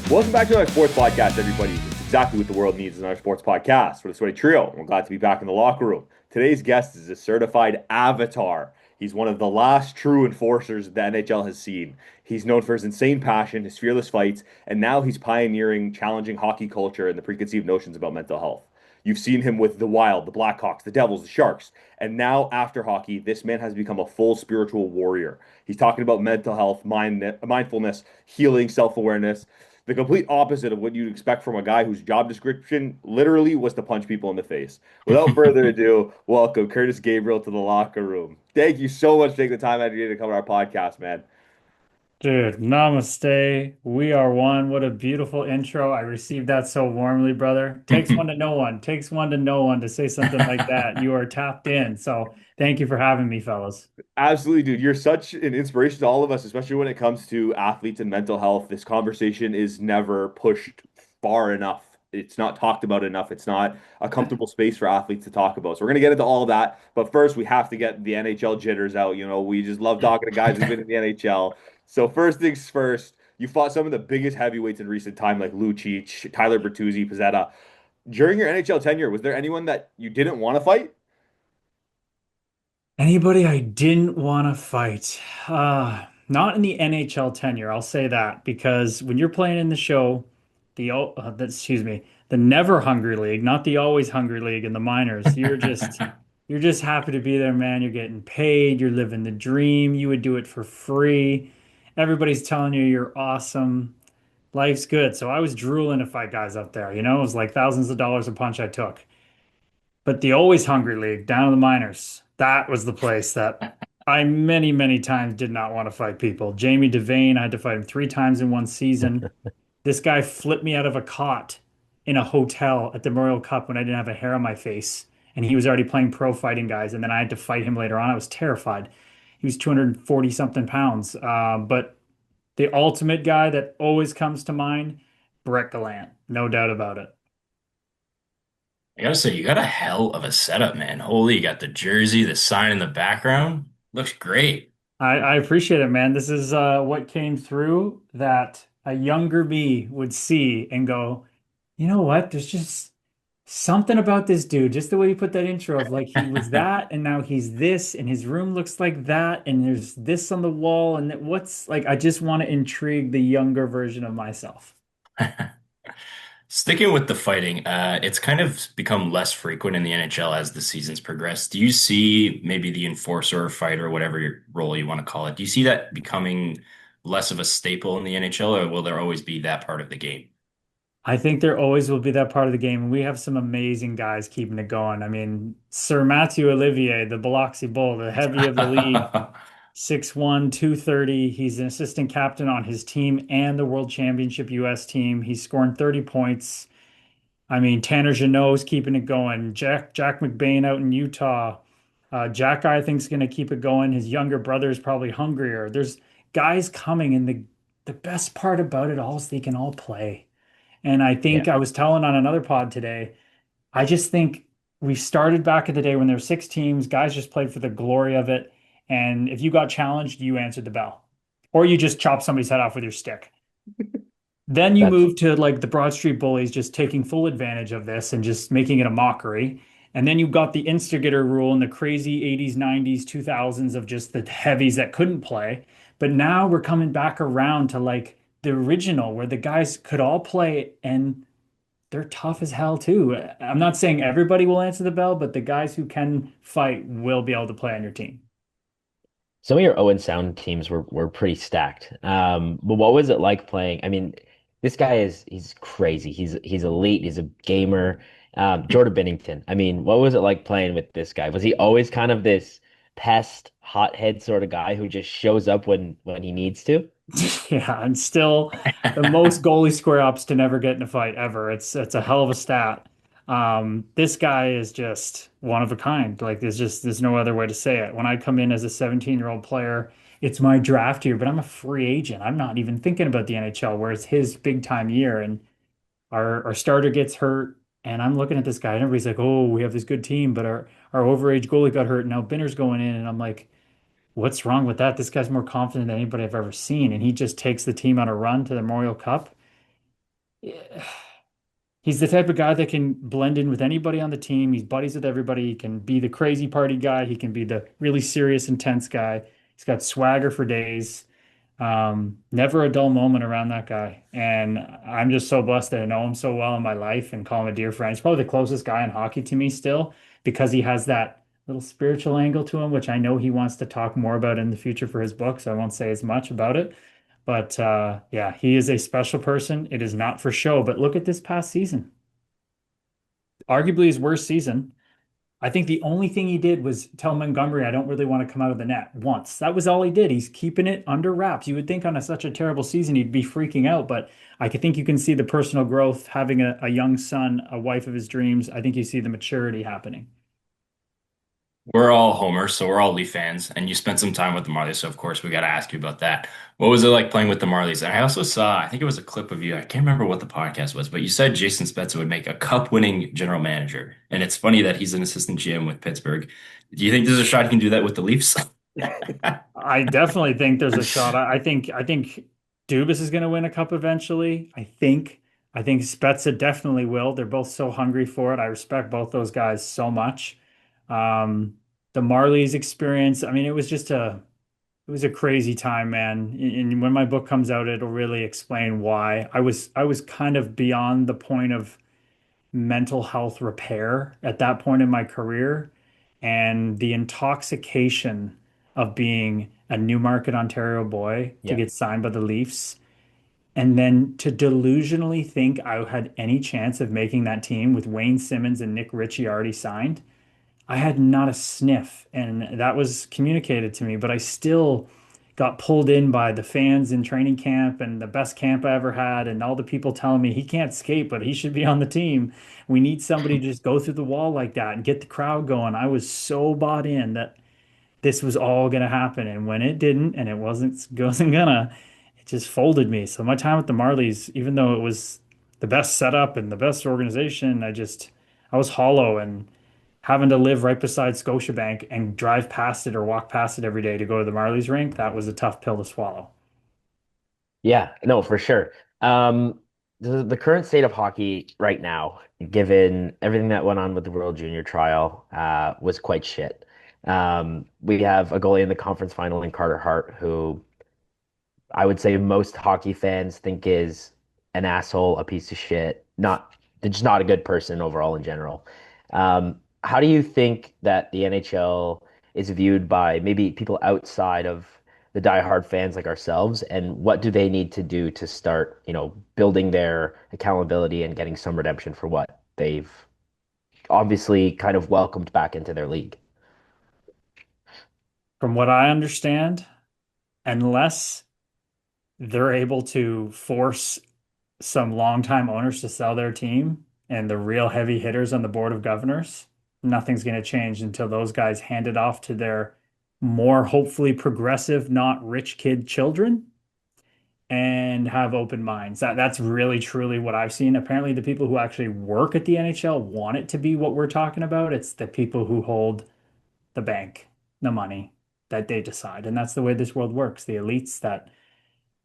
Welcome back to another sports podcast, everybody. It's exactly what the world needs is another sports podcast for the Sweaty Trio. We're glad to be back in the locker room. Today's guest is a certified avatar. He's one of the last true enforcers the NHL has seen. He's known for his insane passion, his fearless fights, and now he's pioneering challenging hockey culture and the preconceived notions about mental health. You've seen him with the Wild, the Blackhawks, the Devils, the Sharks, and now after hockey, this man has become a full spiritual warrior. He's talking about mental health, mindfulness, healing, self-awareness, the complete opposite of what you'd expect from a guy whose job description literally was to punch people in the face. Without further ado, welcome Kurtis Gabriel to the locker room. Thank you so much for taking the time out of your day to come on our podcast, man. Dude, namaste. We are one. What a beautiful intro. I received that so warmly, brother. Takes one to know one. Takes one to know one to say something like that. You are tapped in. So thank you for having me, fellas. Absolutely, dude. You're such an inspiration to all of us, especially when it comes to athletes and mental health. This conversation is never pushed far enough. It's not talked about enough. It's not a comfortable space for athletes to talk about. So we're gonna get into all that. But first, we have to get the NHL jitters out. We just love talking to guys who've been in the NHL. So first things first, you fought some of the biggest heavyweights in recent time, like Lucic, Tyler Bertuzzi, Pizzetta. During your NHL tenure, was there anyone that you didn't want to fight? Anybody I didn't want to fight? Not in the NHL tenure, I'll say that, because when you're playing in the show, excuse me, the never hungry league, not the always hungry league in the minors, you're just happy to be there, man. You're getting paid, you're living the dream. You would do it for free. Everybody's telling you you're awesome. Life's good. So I was drooling to fight guys up there, it was like thousands of dollars a punch I took. But the always hungry league down in the minors, that was the place that I many, many times did not want to fight people. Jamie Devane, I had to fight him 3 times in one season. This guy flipped me out of a cot in a hotel at the Memorial Cup when I didn't have a hair on my face. And he was already playing pro fighting guys. And then I had to fight him later on. I was terrified. He was 240 something pounds. But the ultimate guy that always comes to mind, Brett Gallant, no doubt about it. I gotta say, you got a hell of a setup, man. Holy, you got the jersey, the sign in the background. Looks great. I appreciate it, man. This is what came through that a younger me would see and go, you know what? There's just something about this dude. Just the way you put that intro of like he was that and now he's this and his room looks like that and there's this on the wall and what's like I just want to intrigue the younger version of myself. Sticking with the fighting, it's kind of become less frequent in the NHL as the seasons progress. Do you see maybe the enforcer or fighter, whatever your role you want to call it, do you see that becoming less of a staple in the NHL, or will there always be that part of the game? I think there always will be that part of the game, and we have some amazing guys keeping it going. I mean, Sir Mathieu Olivier, the Biloxi Bull, the heavy of the league, 6'1", 230. He's an assistant captain on his team and the World Championship US team. He's scoring 30 points. I mean, Tanner Jeannot's keeping it going. Jack McBain out in Utah. Jack, I think, is going to keep it going. His younger brother is probably hungrier. There's guys coming, and the best part about it all is they can all play. And I think Yeah. I was telling on another pod today, I just think we started back in the day when there were 6 teams, guys just played for the glory of it. And if you got challenged, you answered the bell. Or you just chop somebody's head off with your stick. Then you That's move to like the Broad Street Bullies just taking full advantage of this and just making it a mockery. And then you got the instigator rule in the crazy 80s, 90s, 2000s of just the heavies that couldn't play. But now we're coming back around to like the original where the guys could all play and they're tough as hell too. I'm not saying everybody will answer the bell, but the guys who can fight will be able to play on your team. Some of your Owen Sound teams were pretty stacked. But what was it like playing? I mean, this guy he's crazy. He's elite. He's a gamer. Jordan Bennington. I mean, what was it like playing with this guy? Was he always kind of this pest, hothead sort of guy who just shows up when he needs to? Yeah, and still the most goalie square ups to never get in a fight ever. It's a hell of a stat. This guy is just one of a kind. Like there's no other way to say it. When I come in as a 17-year-old player, it's my draft year, but I'm a free agent. I'm not even thinking about the NHL where it's his big time year and our starter gets hurt and I'm looking at this guy and everybody's like, "Oh, we have this good team, but our overage goalie got hurt and now Binner's going in." And I'm like, what's wrong with that? This guy's more confident than anybody I've ever seen, and he just takes the team on a run to the Memorial Cup. He's the type of guy that can blend in with anybody on the team. He's buddies with everybody. He can be the crazy party guy. He can be the really serious, intense guy. He's got swagger for days. Never a dull moment around that guy. And I'm just so blessed that I know him so well in my life and call him a dear friend. He's probably the closest guy in hockey to me still because he has that little spiritual angle to him, which I know he wants to talk more about in the future for his book. So I won't say as much about it. But yeah, he is a special person. It is not for show. But look at this past season, arguably his worst season. I think the only thing he did was tell Montgomery, I don't really want to come out of the net once. That was all he did. He's keeping it under wraps. You would think on such a terrible season, he'd be freaking out, but I could think you can see the personal growth, having a young son, a wife of his dreams. I think you see the maturity happening. We're all homers, so we're all Leaf fans, and you spent some time with the Marlies, so of course we got to ask you about that. What was it like playing with the Marlies? And I also saw, I think it was a clip of you. I can't remember what the podcast was, but you said Jason Spezza would make a cup-winning general manager, and it's funny that he's an assistant GM with Pittsburgh. Do you think there's a shot he can do that with the Leafs? I definitely think there's a shot. I think Dubas is going to win a cup eventually. I think Spezza definitely will. They're both so hungry for it. I respect both those guys so much. The Marlies experience, I mean, it was a crazy time, man. And when my book comes out, it'll really explain why. I was kind of beyond the point of mental health repair at that point in my career. And the intoxication of being a Newmarket, Ontario boy to Yeah. get signed by the Leafs, and then to delusionally think I had any chance of making that team with Wayne Simmons and Nick Ritchie already signed. I had not a sniff, and that was communicated to me, but I still got pulled in by the fans in training camp and the best camp I ever had, and all the people telling me he can't skate, but he should be on the team. We need somebody to just go through the wall like that and get the crowd going. I was so bought in that this was all going to happen, and when it didn't, and it wasn't gonna, it just folded me. So my time with the Marlies, even though it was the best setup and the best organization, I was hollow and having to live right beside Scotiabank and drive past it or walk past it every day to go to the Marlies rink, that was a tough pill to swallow. Yeah, no, for sure. Um, the current state of hockey right now, given everything that went on with the World Junior trial, was quite shit. We have a goalie in the conference final in Carter Hart, who I would say most hockey fans think is an asshole, a piece of shit, not just not a good person overall in general. How do you think that the NHL is viewed by maybe people outside of the diehard fans like ourselves, and what do they need to do to start, building their accountability and getting some redemption for what they've obviously kind of welcomed back into their league? From what I understand, unless they're able to force some longtime owners to sell their team and the real heavy hitters on the board of governors, nothing's going to change until those guys hand it off to their more hopefully progressive, not rich kid children and have open minds. That's really truly what I've seen. Apparently, the people who actually work at the NHL want it to be what we're talking about. It's the people who hold the bank, the money that they decide. And that's the way this world works. The elites that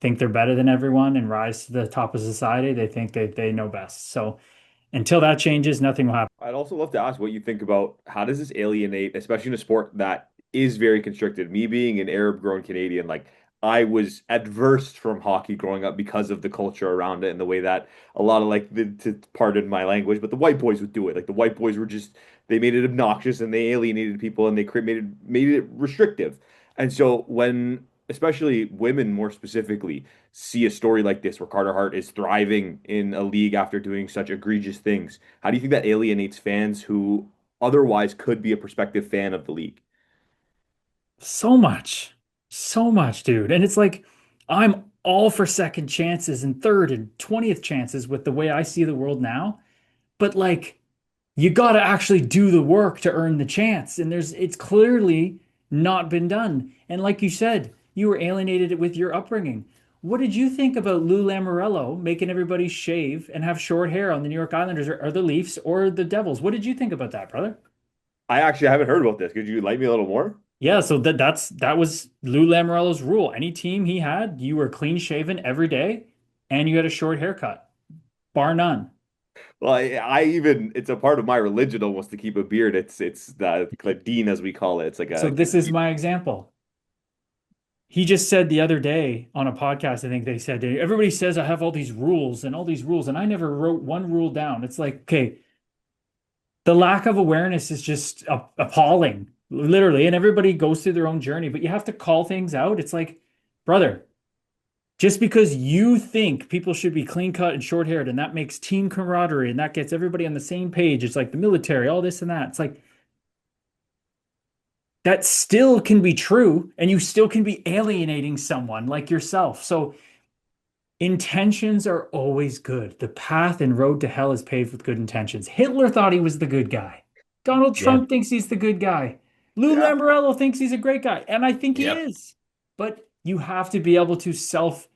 think they're better than everyone and rise to the top of society, they think they know best. So until that changes, nothing will happen. I'd also love to ask what you think about how does this alienate, especially in a sport that is very constricted. Me being an Arab-grown Canadian, like I was adverse from hockey growing up because of the culture around it and the way that a lot of to pardon my language, but the white boys would do it. Like the white boys were just they made it obnoxious and they alienated people and they made it restrictive. And so when especially women more specifically see a story like this where Carter Hart is thriving in a league after doing such egregious things, how do you think that alienates fans who otherwise could be a prospective fan of the league? So much, dude. And it's like, I'm all for second chances and third and 20th chances with the way I see the world now. But like, you got to actually do the work to earn the chance. And it's clearly not been done. And like you said, you were alienated with your upbringing. What did you think about Lou Lamoriello making everybody shave and have short hair on the New York Islanders or the Leafs or the Devils? What did you think about that, brother? I actually haven't heard about this. Could you enlighten me a little more? Yeah, so that was Lou Lamoriello's rule. Any team he had, you were clean shaven every day and you had a short haircut. bar none. Well, I even it's a part of my religion almost to keep a beard. It's the Dean as we call it. It's like So a this is my example. He just said the other day on a podcast, I think they said, everybody says I have all these rules and all these rules, and I never wrote one rule down. It's like, okay, the lack of awareness is just appalling, literally. And everybody goes through their own journey, but you have to call things out. It's like, brother, just because you think people should be clean cut and short haired, and that makes team camaraderie and that gets everybody on the same page. It's like the military, all this and that. It's like, that still can be true, and you still can be alienating someone like yourself. So intentions are always good. The path and road to hell is paved with good intentions. Hitler thought he was the good guy. Donald Yeah. Trump thinks he's the good guy. Lou Yeah. Lamoriello thinks he's a great guy, and I think he Yep. is. But you have to be able to interocept,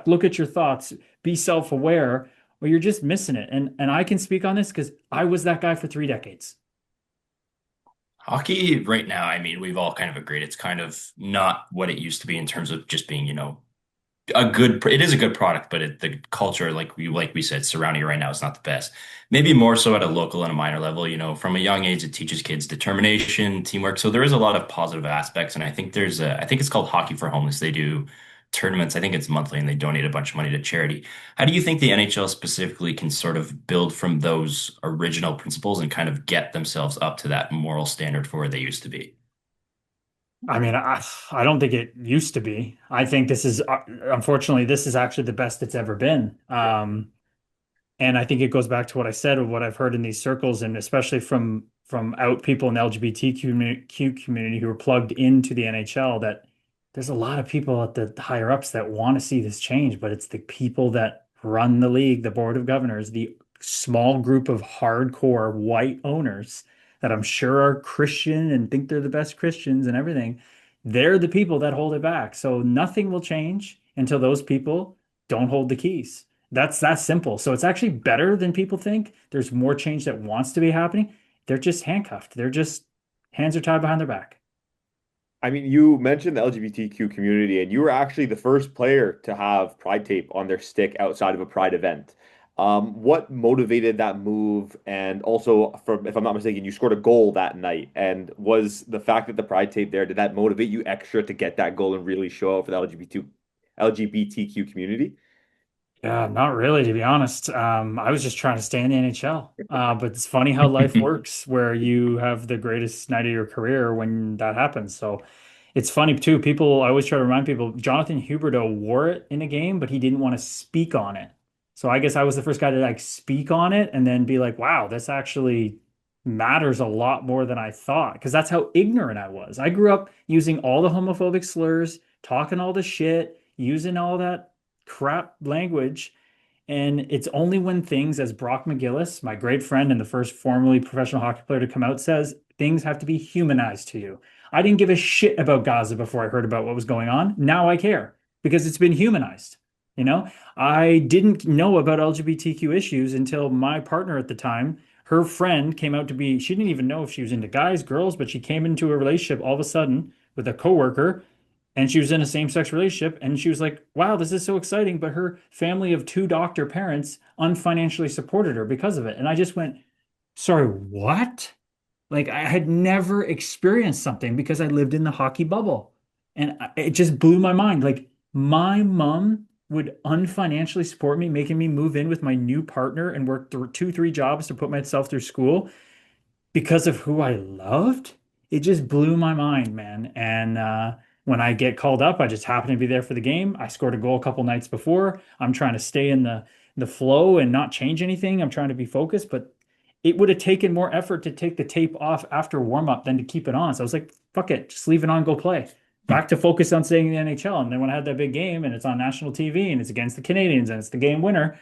look at your thoughts, be self-aware, or you're just missing it. And I can speak on this because I was that guy for 3 decades. Hockey right now, I mean, we've all kind of agreed it's kind of not what it used to be in terms of just being, it is a good product, but the culture, like we said, surrounding it right now is not the best. Maybe more so at a local and a minor level, from a young age, it teaches kids determination, teamwork. So there is a lot of positive aspects. And I think it's called Hockey for Homeless. They do tournaments. I think it's monthly and they donate a bunch of money to charity. How do you think the NHL specifically can sort of build from those original principles and kind of get themselves up to that moral standard for where they used to be? I mean, I don't think it used to be. I think unfortunately, this is actually the best it's ever been. And I think it goes back to what I said of what I've heard in these circles, and especially from out people in the LGBTQ community who are plugged into the NHL, that there's a lot of people at the higher ups that want to see this change, but it's the people that run the league, the board of governors, the small group of hardcore white owners that I'm sure are Christian and think they're the best Christians and everything. They're the people that hold it back. So nothing will change until those people don't hold the keys. That's that simple. So it's actually better than people think. There's more change that wants to be happening. They're just handcuffed. They're just hands are tied behind their back. I mean, you mentioned the LGBTQ community, and you were actually the first player to have Pride tape on their stick outside of a Pride event. What motivated that move? And also, if I'm not mistaken, you scored a goal that night. And was the fact that the Pride tape there, did that motivate you extra to get that goal and really show out for the LGBTQ community? Yeah, not really, to be honest. I was just trying to stay in the NHL. But it's funny how life works, where you have the greatest night of your career when that happens. So it's funny too. I always try to remind people, Jonathan Huberdeau wore it in a game, but he didn't want to speak on it. So I guess I was the first guy to like speak on it and then be like, wow, this actually matters a lot more than I thought. Because that's how ignorant I was. I grew up using all the homophobic slurs, talking all the shit, using all that crap language. And it's only when things, as Brock McGillis, my great friend and the first formerly professional hockey player to come out, says, things have to be humanized to you. I didn't give a shit about Gaza before I heard about what was going on. Now I care because it's been humanized. I didn't know about LGBTQ issues until my partner at the time, her friend came out to be, she didn't even know if she was into guys, girls, but she came into a relationship all of a sudden with a coworker, and she was in a same-sex relationship, and she was like, wow, this is so exciting. But her family of two doctor parents unfinancially supported her because of it. And I just went, sorry, what? Like I had never experienced something because I lived in the hockey bubble. And it just blew my mind. Like my mom would unfinancially support me, making me move in with my new partner and work through two, three jobs to put myself through school because of who I loved. It just blew my mind, man. And when I get called up, I just happen to be there for the game. I scored a goal a couple nights before. I'm trying to stay in the flow and not change anything. I'm trying to be focused, but it would have taken more effort to take the tape off after warm up than to keep it on. So I was like, fuck it, just leave it on, go play. Back to focus on staying in the NHL. And then when I had that big game and it's on national TV and it's against the Canadians and it's the game winner,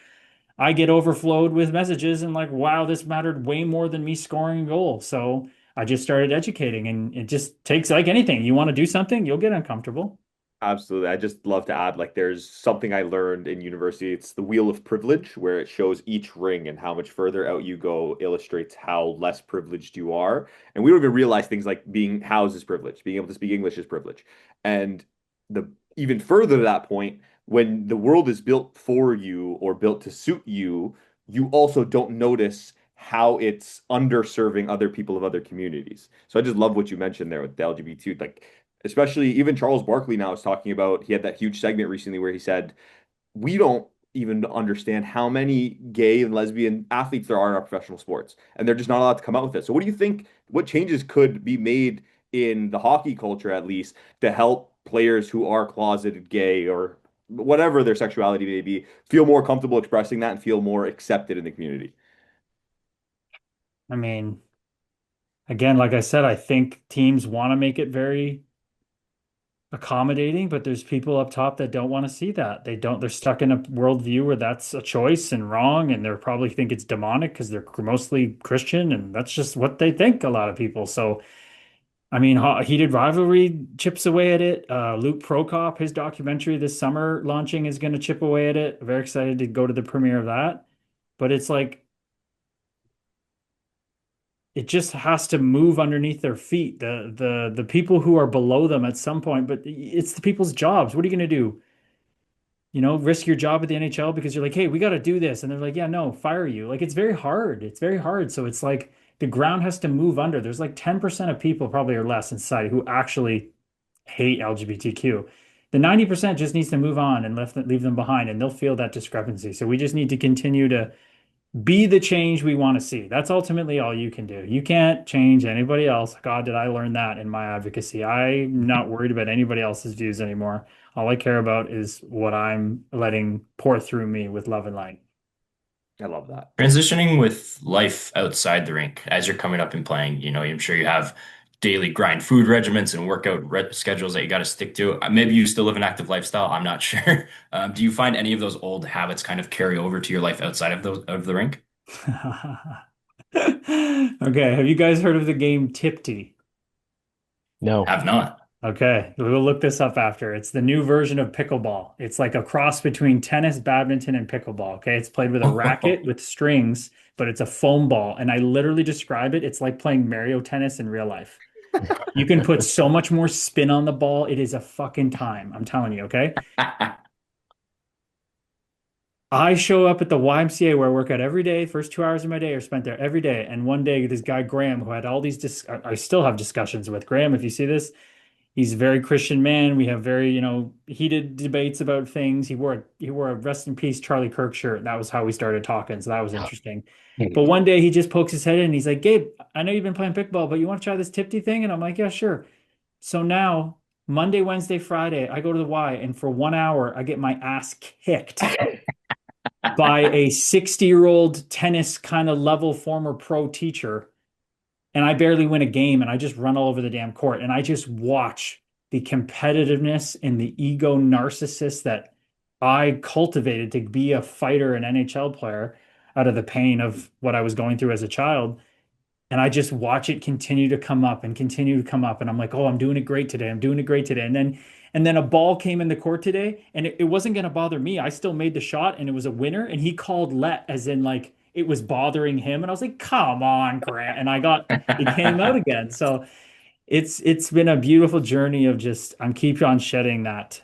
I get overflowed with messages and like, wow, this mattered way more than me scoring a goal. So I just started educating, and it just takes like anything. You want to do something, you'll get uncomfortable. Absolutely. I just love to add, like, there's something I learned in university. It's the wheel of privilege, where it shows each ring and how much further out you go illustrates how less privileged you are. And we don't even realize things like being housed is privilege, being able to speak English is privilege. And the even further to that point, when the world is built for you or built to suit you, you also don't notice how it's underserving other people of other communities. So I just love what you mentioned there with the LGBT, like especially even Charles Barkley now is talking about, he had that huge segment recently where he said, we don't even understand how many gay and lesbian athletes there are in our professional sports, and they're just not allowed to come out with it. So, what do you think? What changes could be made in the hockey culture, at least, to help players who are closeted gay or whatever their sexuality may be feel more comfortable expressing that and feel more accepted in the community? I mean, again, like I said, I think teams want to make it very accommodating, but there's people up top that don't want to see that. They're stuck in a worldview where that's a choice and wrong, and they probably think it's demonic because they're mostly Christian, and that's just what they think, a lot of people. So, I mean, Heated Rivalry chips away at it. Luke Prokop, his documentary this summer launching is going to chip away at it. Very excited to go to the premiere of that. But it's like, it just has to move underneath their feet. The people who are below them at some point, but it's the people's jobs. What are you going to do? Risk your job at the NHL because you're like, hey, we got to do this. And they're like, yeah, no, fire you. Like, it's very hard. It's very hard. So it's like the ground has to move under. There's like 10% of people, probably or less in society, who actually hate LGBTQ. The 90% just needs to move on and leave them behind, and they'll feel that discrepancy. So we just need to continue to be the change we want to see. That's ultimately all you can do. You can't change anybody else. God, did I learn that in my advocacy? I'm not worried about anybody else's views anymore. All I care about is what I'm letting pour through me with love and light. I love that. Transitioning with life outside the rink as you're coming up and playing, I'm sure you have daily grind food regimens and workout schedules that you got to stick to. Maybe you still live an active lifestyle. I'm not sure. Do you find any of those old habits kind of carry over to your life outside of the rink? Okay, have you guys heard of the game Tipty? No. Have not. Okay, we'll look this up after. It's the new version of pickleball. It's like a cross between tennis, badminton, and pickleball. Okay, it's played with a racket with strings, but it's a foam ball. And I literally describe it. It's like playing Mario Tennis in real life. You can put so much more spin on the ball. It is a fucking time. I'm telling you, okay? I show up at the YMCA where I work out every day. First 2 hours of my day are spent there every day. And one day, this guy Graham, who had all these, I still have discussions with Graham. If you see this, he's a very Christian man. We have very, heated debates about things. He wore a rest in peace Charlie Kirk shirt. That was how we started talking. So that was interesting. But one day he just pokes his head in and he's like, Gabe, I know you've been playing pickleball, but you want to try this tipsy thing? And I'm like, yeah, sure. So now Monday, Wednesday, Friday, I go to the Y, and for 1 hour I get my ass kicked by a 60-year-old tennis kind of level former pro teacher, and I barely win a game, and I just run all over the damn court, and I just watch the competitiveness and the ego narcissist that I cultivated to be a fighter and NHL player out of the pain of what I was going through as a child. And I just watch it continue to come up and continue to come up. And I'm like, oh, I'm doing it great today. I'm doing it great today. And then a ball came in the court today, and it wasn't going to bother me. I still made the shot, and it was a winner. And he called let, as in like it was bothering him. And I was like, come on, Grant. And it came out again. So it's been a beautiful journey of just I'm keep on shedding that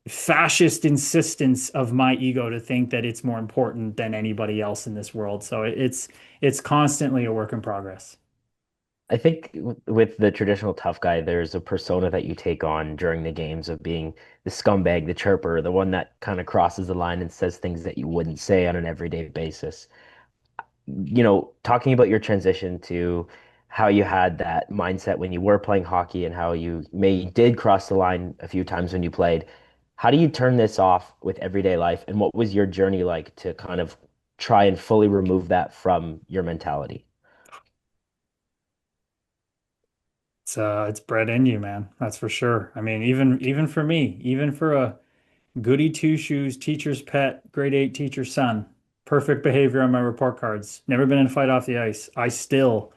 fascist insistence of my ego to think that it's more important than anybody else in this world. So it's constantly a work in progress. I think with the traditional tough guy, there's a persona that you take on during the games of being the scumbag, the chirper, the one that kind of crosses the line and says things that you wouldn't say on an everyday basis. Talking about your transition to how you had that mindset when you were playing hockey and how you may did cross the line a few times when you played. How do you turn this off with everyday life? And what was your journey like to kind of try and fully remove that from your mentality? It's bred in you, man. That's for sure. I mean, even for me, even for a goody two shoes, teacher's pet, grade eight teacher's son, perfect behavior on my report cards, never been in a fight off the ice. I still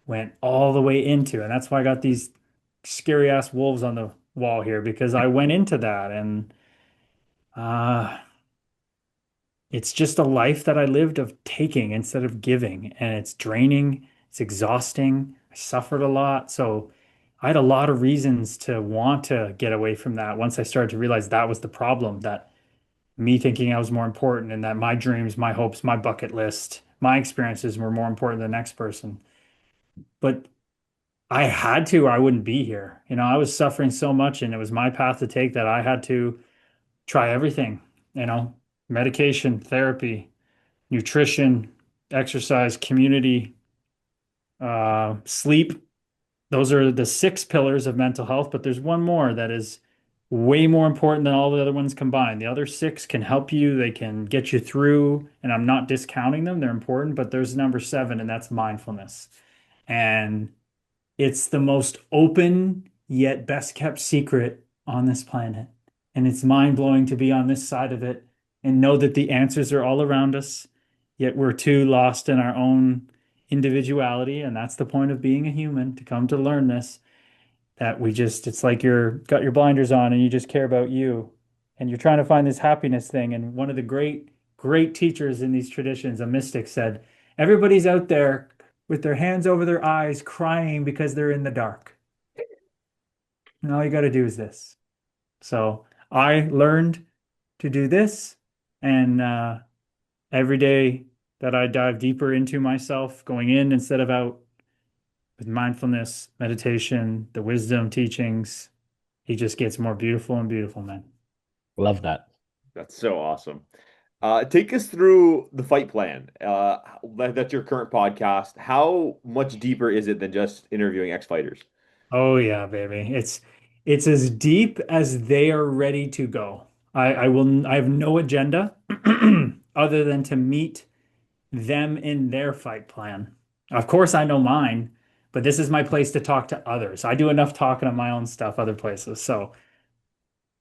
went all the way into, and that's why I got these scary ass wolves on the wall here because I went into that, and uh it's just a life that I lived of taking instead of giving, and it's draining, it's exhausting. I suffered a lot. So I had a lot of reasons to want to get away from that once I started to realize that was the problem, that me thinking I was more important and that my dreams, my hopes, my bucket list, my experiences were more important than the next person. But I had to, or I wouldn't be here. I was suffering so much and it was my path to take that I had to try everything, you know, medication, therapy, nutrition, exercise, community, sleep. Those are the six pillars of mental health, but there's one more that is way more important than all the other ones combined. The other six can help you, they can get you through, and I'm not discounting them, they're important, but there's number seven, and that's mindfulness. And it's the most open yet best kept secret on this planet. And it's mind blowing to be on this side of it and know that the answers are all around us, yet we're too lost in our own individuality. And that's the point of being a human, to come to learn this, that it's like you're got your blinders on and you just care about you. And you're trying to find this happiness thing. And one of the great teachers in these traditions, a mystic, said, everybody's out there with their hands over their eyes, crying because they're in the dark. And all you got to do is this. So I learned to do this. And every day that I dive deeper into myself, going in instead of out, with mindfulness, meditation, the wisdom teachings, it just gets more beautiful and beautiful, man. Love that. That's so awesome. Take us through the fight plan. That's your current podcast. How much deeper is it than just interviewing ex-fighters? Oh yeah, baby. It's as deep as they are ready to go. I have no agenda other than to meet them in their fight plan. Of course, I know mine, but this is my place to talk to others. I do enough talking on my own stuff other places. So,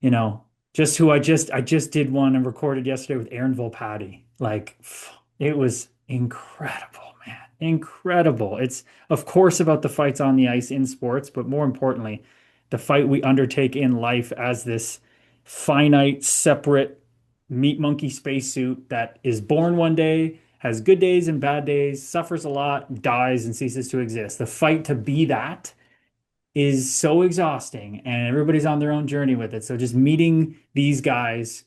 you know, I just did one and recorded yesterday with Aaron Volpatti. Like, it was incredible, man. Incredible. It's of course about the fights on the ice in sports, but more importantly, the fight we undertake in life as this finite, separate meat monkey spacesuit that is born one day, has good days and bad days, suffers a lot, dies and ceases to exist. The fight to be that is so exhausting, and everybody's on their own journey with it. So just meeting these guys,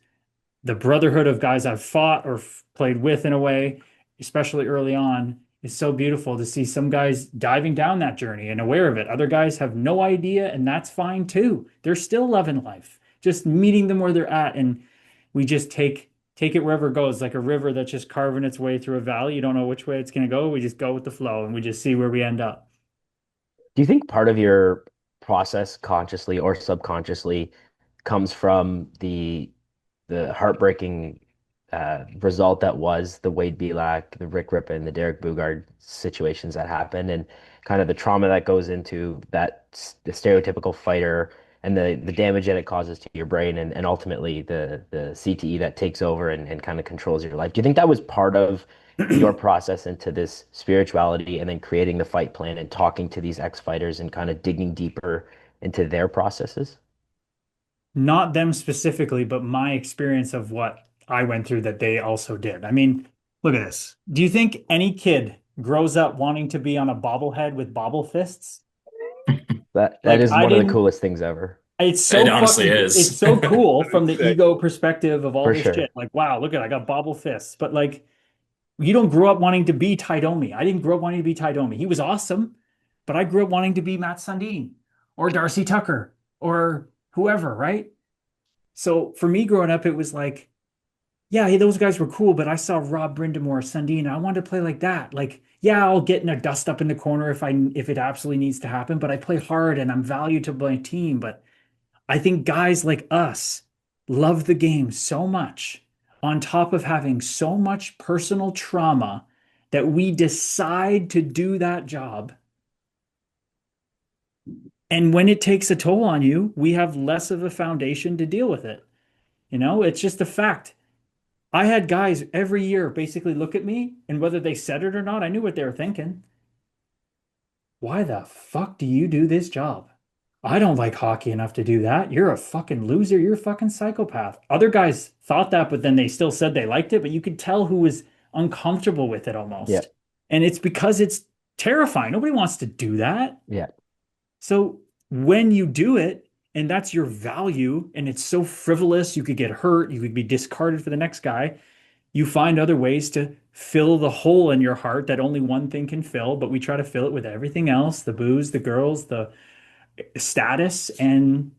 the brotherhood of guys I've fought or played with in a way, especially early on, is so beautiful to see some guys diving down that journey and aware of it. Other guys have no idea, and that's fine too. They're still loving life. Just meeting them where they're at, and we just take it wherever it goes, like a river that's just carving its way through a valley. You don't know which way it's going to go. We just go with the flow, and we just see where we end up. Do you think part of your process, consciously or subconsciously, comes from the heartbreaking result that was the Wade Belak, the Rick Rippon, the Derek Bugard situations that happened, and kind of the trauma that goes into the stereotypical fighter and the damage that it causes to your brain, and ultimately the CTE that takes over and kind of controls your life? Do you think that was part of your process into this spirituality and then creating the fight plan and talking to these ex-fighters and kind of digging deeper into their processes? Not them specifically, but my experience of what I went through that they also did. I mean, look at this. Do you think any kid grows up wanting to be on a bobblehead with bobble fists? That Like, is I one of the didn't, coolest things ever, it's It so honestly fucking, is. it's so cool from That's the sick. ego perspective of all for this sure. shit. Like, wow, look at, I got bobble fists. But like, you don't grow up wanting to be Taidomi. I didn't grow up wanting to be Taidomi. He was awesome, but I grew up wanting to be Matt Sundin or Darcy Tucker or whoever, right? So for me growing up, it was like, yeah, hey, those guys were cool, but I saw Rob Brindamore, Sundin. I wanted to play like that. Like, yeah, I'll get in a dust up in the corner if it absolutely needs to happen, but I play hard and I'm valued to my team. But I think guys like us love the game so much, on top of having so much personal trauma, that we decide to do that job. And when it takes a toll on you, we have less of a foundation to deal with it. It's just a fact. I had guys every year basically look at me, and whether they said it or not, I knew what they were thinking. Why the fuck do you do this job? I don't like hockey enough to do that. You're a fucking loser. You're a fucking psychopath. Other guys thought that, but then they still said they liked it, but you could tell who was uncomfortable with it Yeah, almost. And it's because it's terrifying. Nobody wants to do that. yeah. So when you do it, and that's your value, and it's so frivolous, you could get hurt, you could be discarded for the next guy, you find other ways to fill the hole in your heart that only one thing can fill, but we try to fill it with everything else, the booze, the girls, the status. And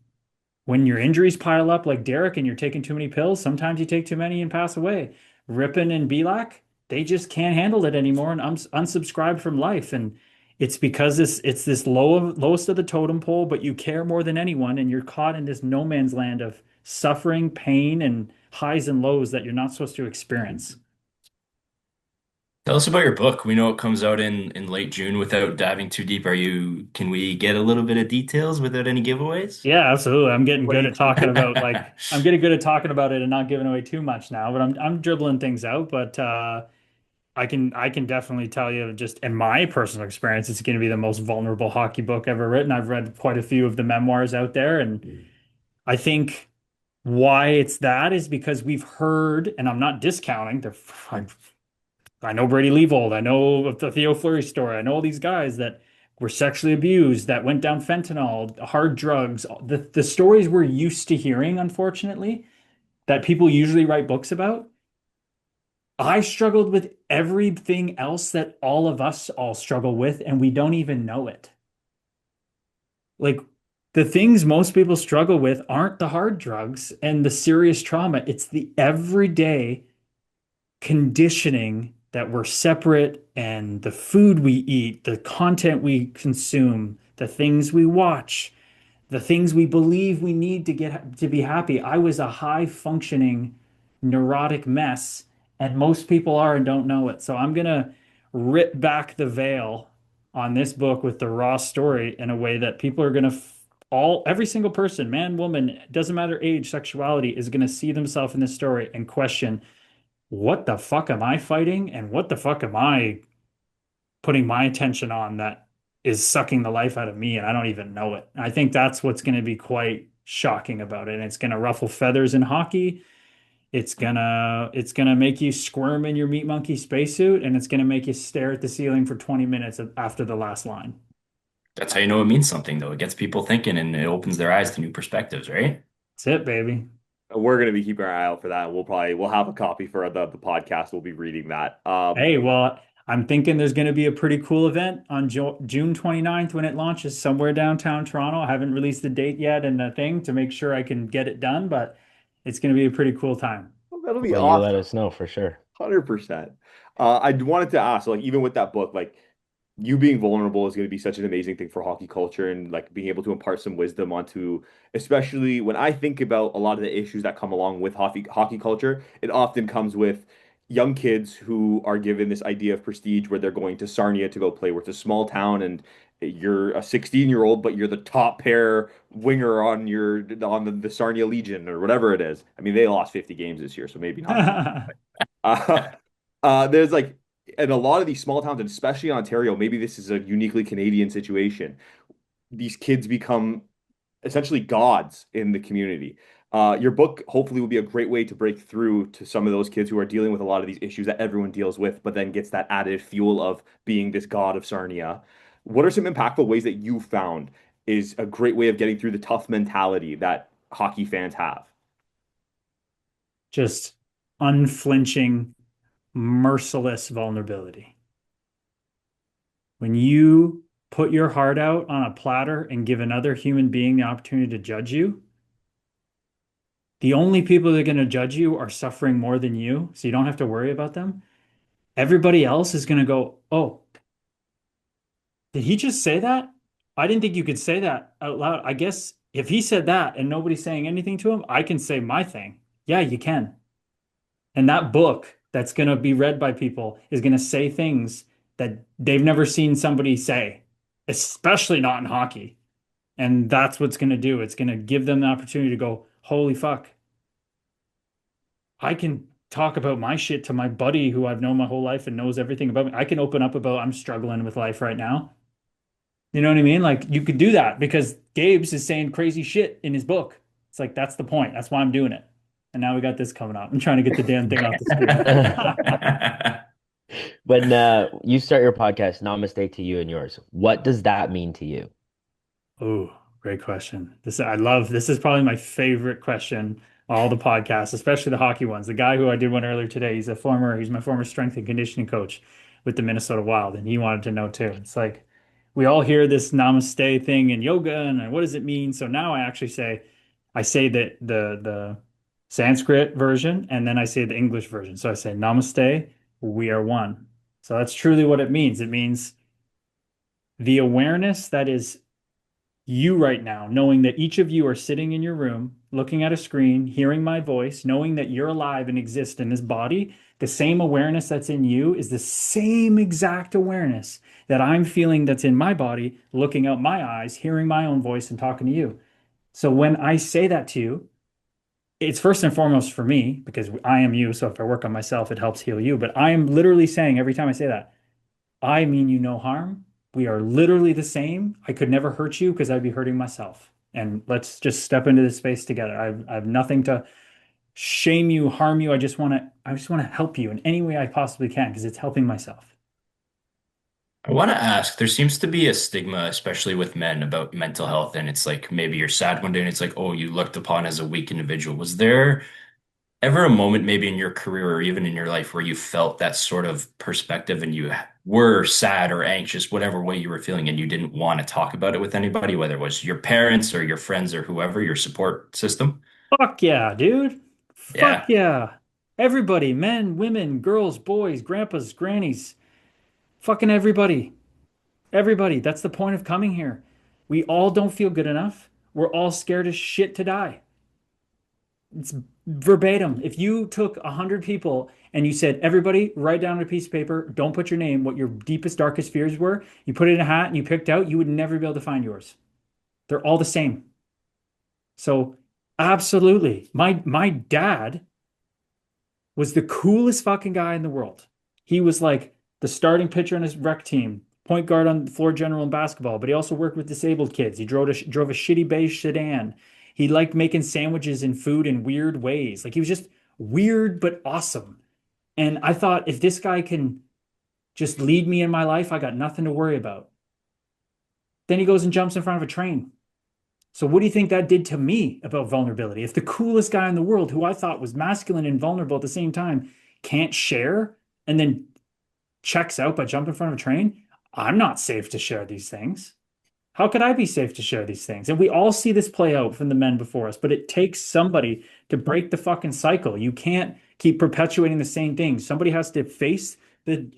when your injuries pile up like Derek and you're taking too many pills, sometimes you take too many and pass away. Ripon and Belak, they just can't handle it anymore and unsubscribe from life. And it's because it's this lowest of the totem pole, but you care more than anyone, and you're caught in this no man's land of suffering, pain, and highs and lows that you're not supposed to experience. Tell us about your book. We know it comes out in late June. Without diving too deep, can we get a little bit of details without any giveaways? Yeah, absolutely. I'm getting What do good you at talking about I'm getting good at talking about it and not giving away too much now, but I'm dribbling things out. But I can definitely tell you just in my personal experience, it's going to be the most vulnerable hockey book ever written. I've read quite a few of the memoirs out there, and I think why it's that is because we've heard, and I'm not discounting, I know Brady Leavold, I know of the Theo Fleury story, I know all these guys that were sexually abused, that went down fentanyl, hard drugs, the stories we're used to hearing, unfortunately, that people usually write books about. I struggled with everything else that all of us all struggle with, and we don't even know it. Like the things most people struggle with aren't the hard drugs and the serious trauma. It's the everyday conditioning that we're separate, and the food we eat, the content we consume, the things we watch, the things we believe we need to get to be happy. I was a high functioning neurotic mess, and most people are and don't know it. So I'm gonna rip back the veil on this book with the raw story in a way that people are gonna all every single person, man, woman, doesn't matter age, sexuality, is gonna see themselves in this story and question, what the fuck am I fighting? And what the fuck am I putting my attention on that is sucking the life out of me and I don't even know it? I think that's what's going to be quite shocking about it. And it's going to ruffle feathers in hockey. It's gonna make you squirm in your meat monkey spacesuit, and it's gonna make you stare at the ceiling for 20 minutes after the last line. That's how you know it means something, though. It gets people thinking and it opens their eyes to new perspectives, right? That's it, baby. We're gonna be keeping our eye out for that. We'll have a copy for the podcast. We'll be reading that. Hey, well, I'm thinking there's going to be a pretty cool event on June 29th when it launches somewhere downtown Toronto. I haven't released the date yet and the thing to make sure I can get it done, but it's going to be a pretty cool time. That'll be Well, you let awesome. us know for sure. 100%. I wanted to ask, like, even with that book, like, you being vulnerable is going to be such an amazing thing for hockey culture, and like being able to impart some wisdom onto, especially when I think about a lot of the issues that come along with hockey culture, it often comes with young kids who are given this idea of prestige where they're going to Sarnia to go play, where it's a small town and you're a 16-year-old, but you're the top pair winger on the Sarnia Legion or whatever it is. I mean, they lost 50 games this year, so maybe not as much. Uh, there's like, in a lot of these small towns, and especially in Ontario, maybe this is a uniquely Canadian situation. These kids become essentially gods in the community. Your book hopefully will be a great way to break through to some of those kids who are dealing with a lot of these issues that everyone deals with, but then gets that added fuel of being this god of Sarnia. What are some impactful ways that you found is a great way of getting through the tough mentality that hockey fans have? Just unflinching, merciless vulnerability. When you put your heart out on a platter and give another human being the opportunity to judge you, the only people that are going to judge you are suffering more than you, so you don't have to worry about them. Everybody else is going to go, oh, did he just say that? I didn't think you could say that out loud. I guess if he said that and nobody's saying anything to him, I can say my thing. Yeah, you can. And that book that's going to be read by people is going to say things that they've never seen somebody say, especially not in hockey. And that's what's going to do. It's going to give them the opportunity to go, holy fuck, I can talk about my shit to my buddy who I've known my whole life and knows everything about me. I can open up about I'm struggling with life right now. You know what I mean? Like you could do that because Gabe's is saying crazy shit in his book. It's like that's the point. That's why I'm doing it. And now we got this coming up. I'm trying to get the damn thing off the screen. When you start your podcast, Namaste to you and yours, what does that mean to you? Oh, Great question. This is probably my favorite question, all the podcasts, especially the hockey ones. The guy who I did one earlier today, he's my former strength and conditioning coach with the Minnesota Wild, and he wanted to know too. It's like we all hear this namaste thing in yoga and what does it mean? So now I say that the Sanskrit version and then I say the English version. So I say namaste, we are one. So that's truly what it means. It means the awareness that is you right now, knowing that each of you are sitting in your room, looking at a screen, hearing my voice, knowing that you're alive and exist in this body, the same awareness that's in you is the same exact awareness that I'm feeling that's in my body, looking out my eyes, hearing my own voice, and talking to you. So when I say that to you, it's first and foremost for me because I am you. So if I work on myself, it helps heal you. But I am literally saying every time I say that, I mean you no harm. We are literally the same. I could never hurt you because I'd be hurting myself. And let's just step into this space together. I have nothing to shame you, harm you. I just want to help you in any way I possibly can because it's helping myself. I want to ask, there seems to be a stigma, especially with men, about mental health. And it's like maybe you're sad one day and it's like, oh, you looked upon as a weak individual. Was there ever a moment, maybe in your career or even in your life, where you felt that sort of perspective and you were sad or anxious, whatever way you were feeling, and you didn't want to talk about it with anybody, whether it was your parents or your friends or whoever, your support system? Fuck yeah, dude. Fuck Yeah. yeah. Everybody, men, women, girls, boys, grandpas, grannies, fucking everybody. Everybody. That's the point of coming here. We all don't feel good enough. We're all scared as shit to die. It's verbatim. If you took 100 people and you said, everybody, write down on a piece of paper, don't put your name, what your deepest, darkest fears were, you put it in a hat and you picked out, you would never be able to find yours. They're all the same. So, absolutely. My dad was the coolest fucking guy in the world. He was like the starting pitcher on his rec team, point guard on the floor general in basketball, but he also worked with disabled kids. He drove a shitty beige sedan. He liked making sandwiches and food in weird ways. Like he was just weird but awesome. And I thought if this guy can just lead me in my life, I got nothing to worry about. Then he goes and jumps in front of a train. So what do you think that did to me about vulnerability? If the coolest guy in the world, who I thought was masculine and vulnerable at the same time, can't share and then checks out by jumping in front of a train, I'm not safe to share these things. How could I be safe to share these things? And we all see this play out from the men before us, but it takes somebody to break the fucking cycle. You can't keep perpetuating the same thing. Somebody has to face the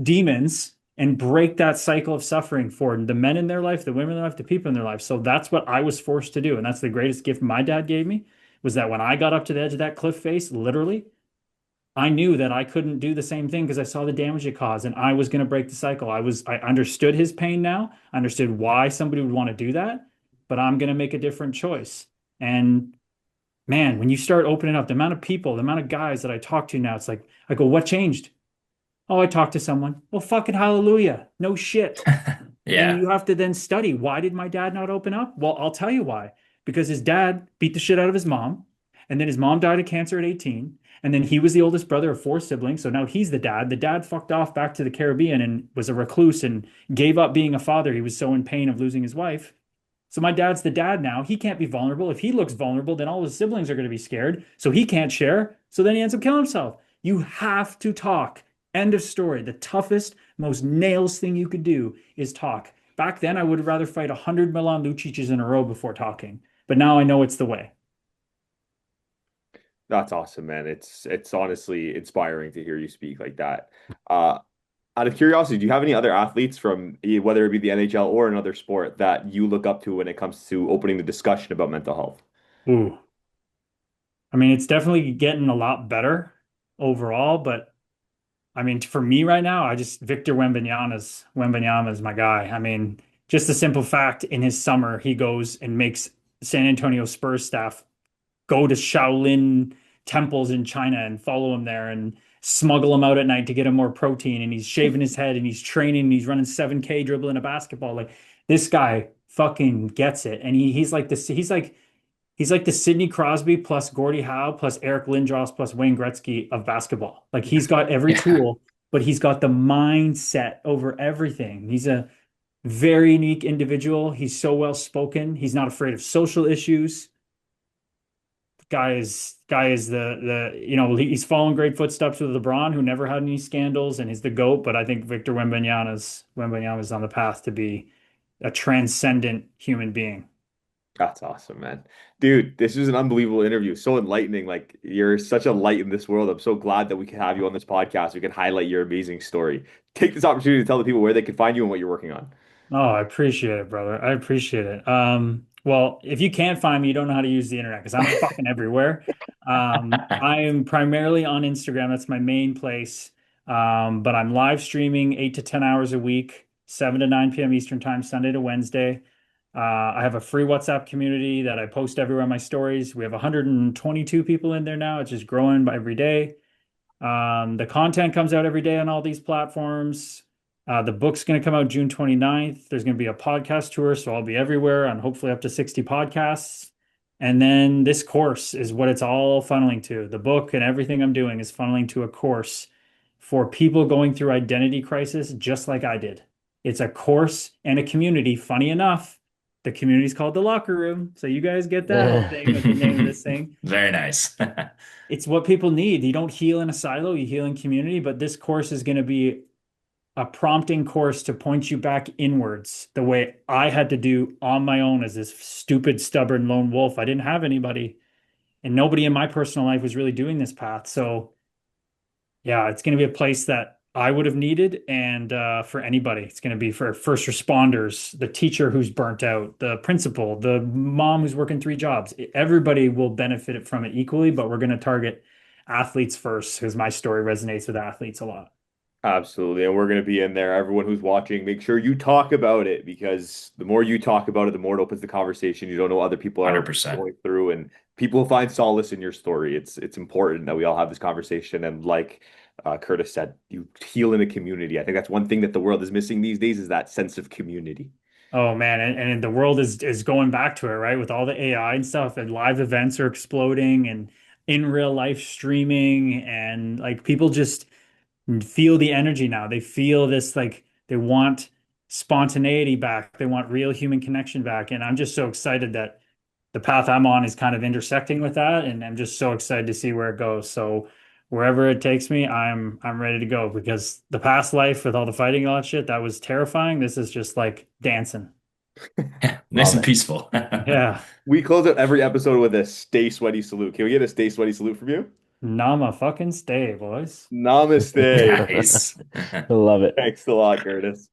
demons and break that cycle of suffering for the men in their life, the women in their life, the people in their life. So that's what I was forced to do. And that's the greatest gift my dad gave me was that when I got up to the edge of that cliff face, literally, I knew that I couldn't do the same thing because I saw the damage it caused and I was going to break the cycle. I understood his pain now. I understood why somebody would want to do that, but I'm going to make a different choice. And man, when you start opening up the amount of people, the amount of guys that I talk to now, it's like, I go, what changed? Oh, I talked to someone. Well, fucking hallelujah. No shit. And Yeah. you have to then study, why did my dad not open up? Well, I'll tell you why. Because his dad beat the shit out of his mom, and then his mom died of cancer at 18, and then he was the oldest brother of four siblings, so now he's the dad. The dad fucked off back to the Caribbean and was a recluse and gave up being a father. He was so in pain of losing his wife. So my dad's the dad now. He can't be vulnerable. If he looks vulnerable, then all his siblings are going to be scared. So he can't share. So then he ends up killing himself. You have to talk. End of story. The toughest, most nails thing you could do is talk. Back then, I would rather fight 100 Milan Lucic's in a row before talking. But now I know it's the way. That's awesome, man. It's honestly inspiring to hear you speak like that. Uh, Out of curiosity, do you have any other athletes from whether it be the NHL or another sport that you look up to when it comes to opening the discussion about mental health? Ooh. I mean, it's definitely getting a lot better overall, but I mean, for me right now, I just Victor Wembanyama's my guy. I mean, just the simple fact in his summer, he goes and makes San Antonio Spurs staff go to Shaolin temples in China and follow him there and smuggle him out at night to get him more protein. And he's shaving his head and he's training and he's running 7K dribbling a basketball. Like this guy fucking gets it. And he's like this, he's like the Sidney Crosby plus Gordie Howe plus Eric Lindros plus Wayne Gretzky of basketball. Like he's got every Yeah. tool, but he's got the mindset over everything. Very unique individual. He's so well spoken. He's not afraid of social issues. Guy is he's following great footsteps with LeBron, who never had any scandals, and he's the GOAT. But I think Victor Wembanyama's on the path to be a transcendent human being. That's awesome, man. Dude, this was an unbelievable interview. So enlightening. Like, you're such a light in this world. I'm so glad that we can have you on this podcast. We can highlight your amazing story. Take this opportunity to tell the people where they can find you and what you're working on. Oh, I appreciate it, brother. I appreciate it. Well, if you can't find me, you don't know how to use the internet because I'm fucking everywhere. I am primarily on Instagram. That's my main place. But I'm live streaming 8 to 10 hours a week, 7 to 9 p.m. Eastern time, Sunday to Wednesday. I have a free WhatsApp community that I post everywhere on my stories. We have 122 people in there now. It's just growing by every day. The content comes out every day on all these platforms. The book's going to come out June 29th. There's going to be a podcast tour, so I'll be everywhere on hopefully up to 60 podcasts. And then this course is what it's all funneling to. The book and everything I'm doing is funneling to a course for people going through identity crisis, just like I did. It's a course and a community. Funny enough, the community is called the Locker Room. So you guys get that whole thing with the name of this thing. Very nice. It's what people need. You don't heal in a silo, you heal in community, but this course is going to be a prompting course to point you back inwards the way I had to do on my own as this stupid, stubborn lone wolf. I didn't have anybody, and nobody in my personal life was really doing this path. So, yeah, it's going to be a place that I would have needed, and for anybody. It's going to be for first responders, the teacher who's burnt out, the principal, the mom who's working 3 jobs. Everybody will benefit from it equally, but we're going to target athletes first because my story resonates with athletes a lot. Absolutely. And we're going to be in there. Everyone who's watching, make sure you talk about it because the more you talk about it, the more it opens the conversation. You don't know other people are 100%. going through, and people will find solace in your story. It's important that we all have this conversation. And like Kurtis said, you heal in a community. I think that's one thing that the world is missing these days is that sense of community. Oh man, and the world is going back to it, right? With all the AI and stuff, and live events are exploding, and in real life streaming, and like people just feel the energy now. They feel this like they want spontaneity back. They want real human connection back. And I'm just so excited that the path I'm on is kind of intersecting with that. And I'm just so excited to see where it goes. So wherever it takes me, I'm ready to go because the past life with all the fighting and all that shit, that was terrifying. This is just like dancing. Nice Love and it. peaceful. Yeah. We close out every episode with a stay sweaty salute. Can we get a stay sweaty salute from you? Nama fucking stay, boys. Namaste. Nice. I love it. Thanks a lot, Curtis.